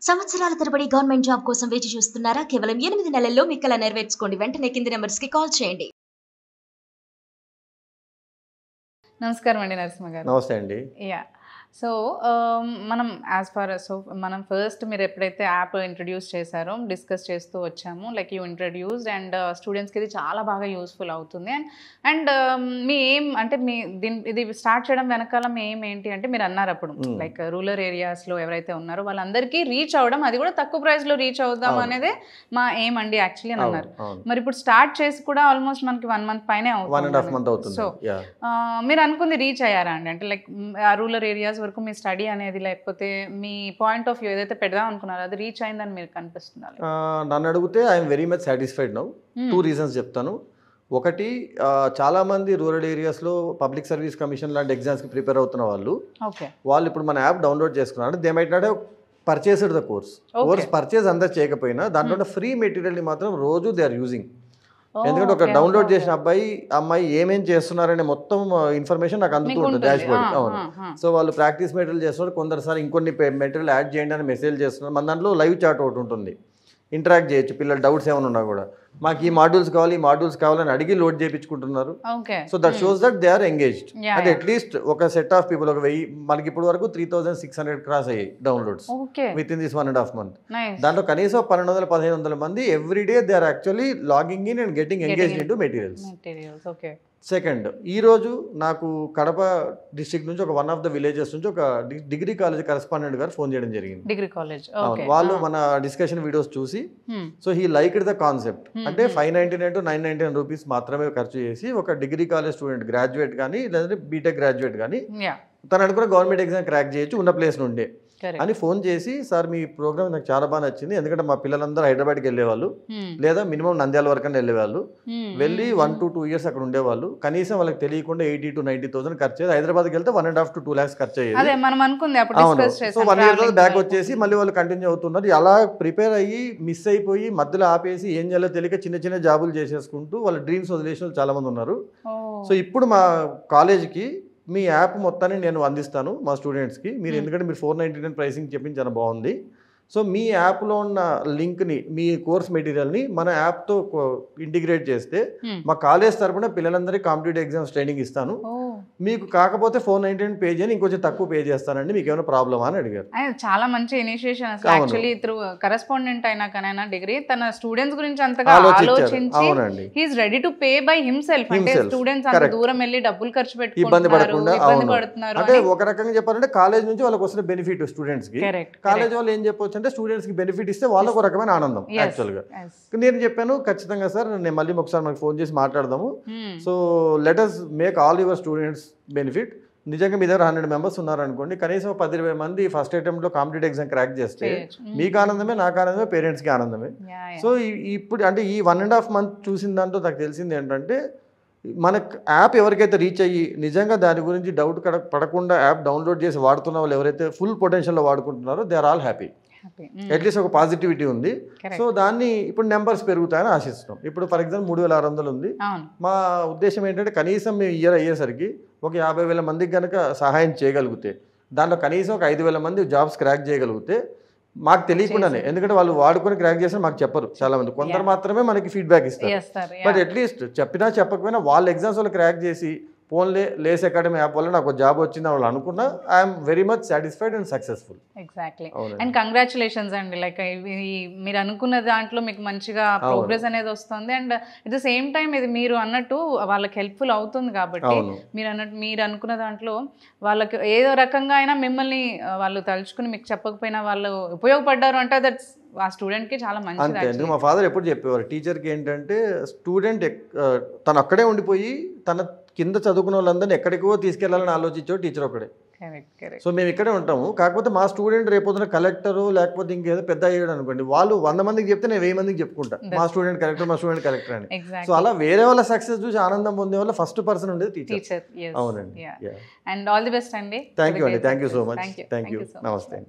సంవత్సరాల తరబడి government job కోసం వేచి చూస్తున్నారా? కేవలం 8 నెలల్లో మీ కల నెరవేర్చుకోండి. వెంటనే కింది నెంబర్స్‌కి కాల్ చేయండి. నమస్కారం అండి నరసింహ గారు. నమస్తే అండి. యా సో మనం మనం ఫస్ట్ మీరు ఎప్పుడైతే యాప్ ఇంట్రడ్యూస్ చేశారో డిస్కస్ చేస్తూ వచ్చాము. లైక్ యూ ఇంట్రడ్యూస్డ్ అండ్ స్టూడెంట్స్కి ఇది చాలా బాగా యూస్ఫుల్ అవుతుంది. అండ్ మీ ఏం అంటే ఇది స్టార్ట్ చేయడం వెనకాల మీ ఏం ఏంటి అంటే మీరు అన్నారు అప్పుడు లైక్ రూరల్ ఏరియాస్లో ఎవరైతే ఉన్నారో వాళ్ళందరికీ రీచ్ అవ్వడం, అది కూడా తక్కువ ప్రైస్లో రీచ్ అవుదాం అనేది మా ఏం అండి యాక్చువల్లీ అని అన్నారు. మరి ఇప్పుడు స్టార్ట్ చేసి కూడా ఆల్మోస్ట్ మనకి 1 month పైనే అవుతుంది. సో మీరు అనుకుంది రీచ్ అయ్యారా అండి? అంటే లైక్ రూరల్ ఏరియాస్ వరకు మీ స్టడీ అనేది లేకపోతే మీ పాయింట్ ఆఫ్ వ్యూ ఏదైతే పెడదాం అనుకున్నారో అది రీచ్ అయిందని మీరు కనిపిస్తున్నారు? నన్ను అడిగితే I'm very much satisfied now. 2 reasons చెప్తాను. ఒకటి, చాలామంది రూరల్ ఏరియాస్లో పబ్లిక్ సర్వీస్ కమిషన్ లాంటి ఎగ్జామ్స్కి ప్రిపేర్ అవుతున్న వాళ్ళు ఇప్పుడు మన యాప్ డౌన్లోడ్ చేసుకున్నారు. They might not have purchased the course purchase అందరు చేయకపోయినా దాంట్లో ఫ్రీ మెటీరియల్ని మాత్రం రోజు దే ఆర్ యూజింగ్. ఎందుకంటే ఒక డౌన్లోడ్ చేసిన అమ్మాయి ఏమేం చేస్తున్నారనే మొత్తం ఇన్ఫర్మేషన్ నాకు అందుతూ ఉంటుంది డాష్ బోర్డ్. అవును. సో వాళ్ళు ప్రాక్టీస్ మెటీరియల్ చేస్తున్నారు, కొందరుసారి ఇంకొన్ని మెటీరియల్ యాడ్ చేయండి అని మెసేజ్ చేస్తున్నారు. మన దాంట్లో లైవ్ చాట్ ఒకటి ఉంటుంది, ఇంటరాక్ట్ చేయొచ్చు. పిల్లలు డౌట్స్ ఏమైనా ఉన్నా కూడా మాకు ఈ మాడ్యూల్స్ కావాలని అడిగి లోడ్ చేయించుకుంటున్నారు. So that shows that they are engaged. అంటే అట్లీస్ట్ ఒక సెట్ ఆఫ్ పీపుల్, ఒక 1000, మనకి ఇప్పుడు వరకు 3600 క్రాస్ అయ్యాయి downloads within this 1.5 month. దాంట్లో కనీసం 1200-1500 మంది every day they are actually logging in and getting engaged in to materials. Second, ఈరోజు నాకు కడప డిస్ట్రిక్ట్ నుంచి ఒక 1 of the villages నుంచి ఒక డిగ్రీ కాలేజ్ కరెస్పాండెంట్ గారు ఫోన్ చేయడం జరిగింది. డిగ్రీ కాలేజ్ వాళ్ళు మన డిస్కషన్ వీడియోస్ చూసి so he liked the concept. అంటే 599 to 999 రూపీస్ మాత్రమే ఖర్చు చేసి ఒక డిగ్రీ కాలేజ్ స్టూడెంట్, గ్రాడ్యుయేట్ కానీ లేదంటే బీటెక్ గ్రాడ్యుయేట్ కానీ తను అనుకున్న గవర్నమెంట్ ఎగ్జామ్ క్రాక్ చేయొచ్చు ఉన్న ప్లేస్ నుండే అని ఫోన్ చేసి, సార్ మీ ప్రోగ్రామ్ నాకు చాలా బాగా నచ్చింది. ఎందుకంటే మా పిల్లలందరూ హైదరాబాద్కి వెళ్ళేవాళ్ళు లేదా మినిమం నంద్యాల వరకు వెళ్ళేవాళ్ళు, వెళ్ళి 1 to 2 years అక్కడ ఉండేవాళ్ళు. కనీసం వాళ్ళకి తెలియకుండా 80,000 to 90,000 ఖర్చు అయ్యేది. హైదరాబాద్కి వెళ్తే 1.5 to 2 lakhs ఖర్చు అయ్యేది. సో 1 year తర్వాత బ్యాక్ వచ్చేసి మళ్ళీ వాళ్ళు కంటిన్యూ అవుతున్నారు. అలా ప్రిపేర్ అయ్యి మిస్ అయిపోయి మధ్యలో ఆపేసి ఏం చేయాలో తెలియక చిన్న చిన్న జాబులు చేసేసుకుంటూ వాళ్ళ డ్రీమ్స్ వదిలేసిన వాళ్ళు చాలా మంది ఉన్నారు. సో ఇప్పుడు మా కాలేజ్కి మీ యాప్ మొత్తాన్ని నేను అందిస్తాను మా స్టూడెంట్స్కి. మీరు ఎందుకంటే మీరు 499 ప్రైసింగ్ చెప్పింది చాలా బాగుంది. సో మీ యాప్లో ఉన్న లింక్ని, మీ కోర్స్ మెటీరియల్ని మన యాప్తో ఇంటిగ్రేట్ చేస్తే మా కాలేజ్ తరపున పిల్లలందరికీ కాంపిటేటివ్ ఎగ్జామ్స్ ట్రైనింగ్ ఇస్తాను. మీకు కాకపోతే 499 పే చేయని ఇంకొంచెం తక్కువ పే చేస్తానండి, మీకు ఏమైనా ప్రాబ్లమా అని అడిగారు. చాలా మంచి ఇనిషియేషన్ అసలు. యాక్చువల్లీ త్రూ కరెస్పాండెంట్ అయినా డిగ్రీ తన స్టూడెంట్స్ గురించి అంతగా ఆలోచించి he is ready to pay by himself. అంటే స్టూడెంట్స్ అంత దూరం వెళ్ళి డబ్బులు ఖర్చు పెట్టుకుంటున్నారు, ఇబ్బంది పడుతున్నారు. అంటే ఒక రకంగా చెప్పాలంటే కాలేజ్ నుంచి వాళ్ళకి వస్తున్న బెనిఫిట్ స్టూడెంట్స్ కి, కాలేజ్ వాళ్ళు ఏం చెప్పొచ్చు అంటే స్టూడెంట్స్ కి బెనిఫిట్ ఇస్తే వాళ్ళకు ఒక రకమైన ఆనందం. యాక్చువల్ గా నేను చెప్పాను, ఖచ్చితంగా సార్ నేను మళ్ళీ ఒకసారి మనకి ఫోన్ చేసి మాట్లాడదాము. So let us make all your students benefit. నిజంగా మీ దగ్గర 100 members ఉన్నారనుకోండి, కనీసం 10-20 మంది ఫస్ట్ అటెంప్ట్లో కాంపిటేటివ్ ఎగ్జామ్ క్రాక్ చేస్తే మీకు ఆనందమే, నాకు ఆనందమే, పేరెంట్స్కి ఆనందమే. సో ఇప్పుడు అంటే ఈ 1.5 month చూసిన దాంట్లో నాకు తెలిసింది ఏంటంటే, మన యాప్ ఎవరికైతే రీచ్ అయ్యి నిజంగా దాని గురించి డౌట్ పడకుండా యాప్ డౌన్లోడ్ చేసి వాడుతున్న వాళ్ళు ఎవరైతే ఫుల్ పొటెన్షియల్లో వాడుకుంటున్నారో they are all happy. At least ఒక పాజిటివిటీ ఉంది. సో దాన్ని ఇప్పుడు నెంబర్స్ పెరుగుతాయని ఆశిస్తున్నాం. ఇప్పుడు ఫర్ ఎగ్జాంపుల్ 3,600 ఉంది. మా ఉద్దేశం ఏంటంటే కనీసం మేము ఇయర్ అయ్యేసరికి ఒక 50,000 మందికి కనుక సహాయం చేయగలిగితే, దాంట్లో కనీసం ఒక 5,000 మంది జాబ్స్ క్రాక్ చేయగలిగితే మాకు తెలియకుండానే, ఎందుకంటే వాళ్ళు వాడుకొని క్రాక్ చేసినా మాకు చెప్పరు చాలా మంది, కొందరు మాత్రమే మనకి ఫీడ్బ్యాక్ ఇస్తారు. బట్ అట్లీస్ట్ చెప్పినా చెప్పకపోయినా వాళ్ళ ఎగ్జామ్స్ వాళ్ళు క్రాక్ చేసి ఫోన్లే లేస్ అకాడమీ యాప్ వల్ల నాకు జాబ్ వచ్చింది వాళ్ళు అనుకున్నా I'm very much satisfied and successful. Exactly. And congratulations అండి. లైక్ మీరు అనుకున్న దాంట్లో మీకు మంచిగా ప్రోగ్రెస్ అనేది వస్తుంది. And at the same time ఇది మీరు అన్నట్టు వాళ్ళకి హెల్ప్ఫుల్ అవుతుంది కాబట్టి మీరు అనుకున్న దాంట్లో వాళ్ళకి ఏదో రకంగా అయినా మిమ్మల్ని వాళ్ళు తలుచుకుని మీకు చెప్పకపోయినా వాళ్ళు ఉపయోగపడ్డారు అంటే దట్స్ ఆ స్టూడెంట్కి చాలా మంచిది. అంతే. మా ఫాదర్ ఎప్పుడు చెప్పేవారు, టీచర్కి ఏంటంటే స్టూడెంట్ తను అక్కడే ఉండిపోయి తన కింద చదువుకున్న వాళ్ళందరినీ ఎక్కడికో తీసుకెళ్లాలని ఆలోచించో టీచర్ ఒకడే. సో మేము ఇక్కడే ఉంటాము. కాకపోతే మా స్టూడెంట్ రేపొద్దున కలెక్టరు లేకపోతే ఇంకేదో పెద్ద అయ్యాడు అనుకోండి, వాళ్ళు 100 మందికి చెప్తే నేను 1000 మందికి చెప్పుకుంటా మా స్టూడెంట్ కలెక్టర్ అని. సో అలా వేరే వాళ్ళ సక్సెస్ చూసి ఆనందం పొందే వాళ్ళ ఫస్ట్ పర్సన్ ఉండేది టీచర్. అవునండి. అండ్ ఆల్ ది బెస్ట్ అండి. థ్యాంక్ యూ అండి. Thank you so much. Thank you. నమస్తే.